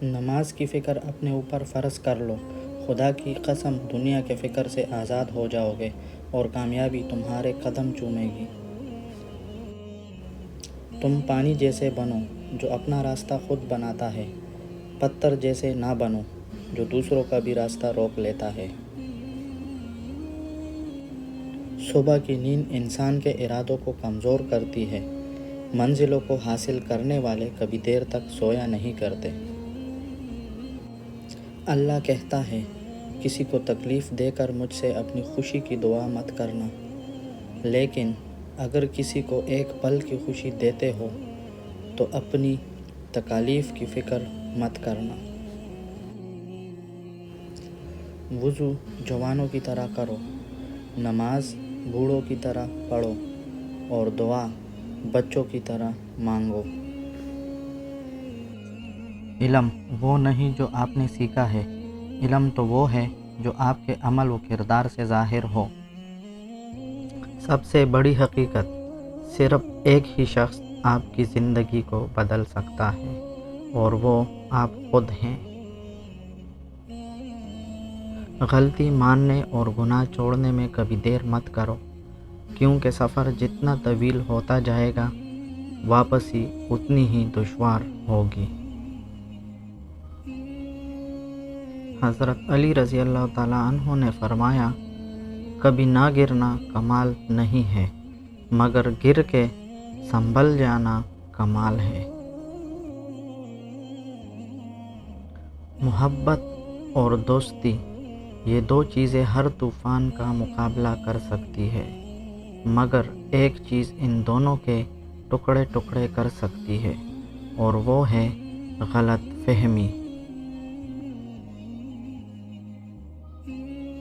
نماز کی فکر اپنے اوپر فرض کر لو، خدا کی قسم دنیا کے فکر سے آزاد ہو جاؤ گے اور کامیابی تمہارے قدم چومے گی۔ تم پانی جیسے بنو جو اپنا راستہ خود بناتا ہے، پتھر جیسے نہ بنو جو دوسروں کا بھی راستہ روک لیتا ہے۔ صبح کی نیند انسان کے ارادوں کو کمزور کرتی ہے۔ منزلوں کو حاصل کرنے والے کبھی دیر تک سویا نہیں کرتے۔ اللہ کہتا ہے، کسی کو تکلیف دے کر مجھ سے اپنی خوشی کی دعا مت کرنا، لیکن اگر کسی کو ایک پل کی خوشی دیتے ہو تو اپنی تکالیف کی فکر مت کرنا۔ وضو جوانوں کی طرح کرو، نماز بوڑھوں کی طرح پڑھو اور دعا بچوں کی طرح مانگو۔ علم وہ نہیں جو آپ نے سیکھا ہے، علم تو وہ ہے جو آپ کے عمل و کردار سے ظاہر ہو۔ سب سے بڑی حقیقت، صرف ایک ہی شخص آپ کی زندگی کو بدل سکتا ہے اور وہ آپ خود ہیں۔ غلطی ماننے اور گناہ چھوڑنے میں کبھی دیر مت کرو، کیونکہ سفر جتنا طویل ہوتا جائے گا، واپسی اتنی ہی دشوار ہوگی۔ حضرت علی رضی اللہ تعالیٰ عنہ نے فرمایا، کبھی نہ گرنا کمال نہیں ہے، مگر گر کے سنبھل جانا کمال ہے۔ محبت اور دوستی، یہ دو چیزیں ہر طوفان کا مقابلہ کر سکتی ہے، مگر ایک چیز ان دونوں کے ٹکڑے ٹکڑے کر سکتی ہے اور وہ ہے غلط فہمی۔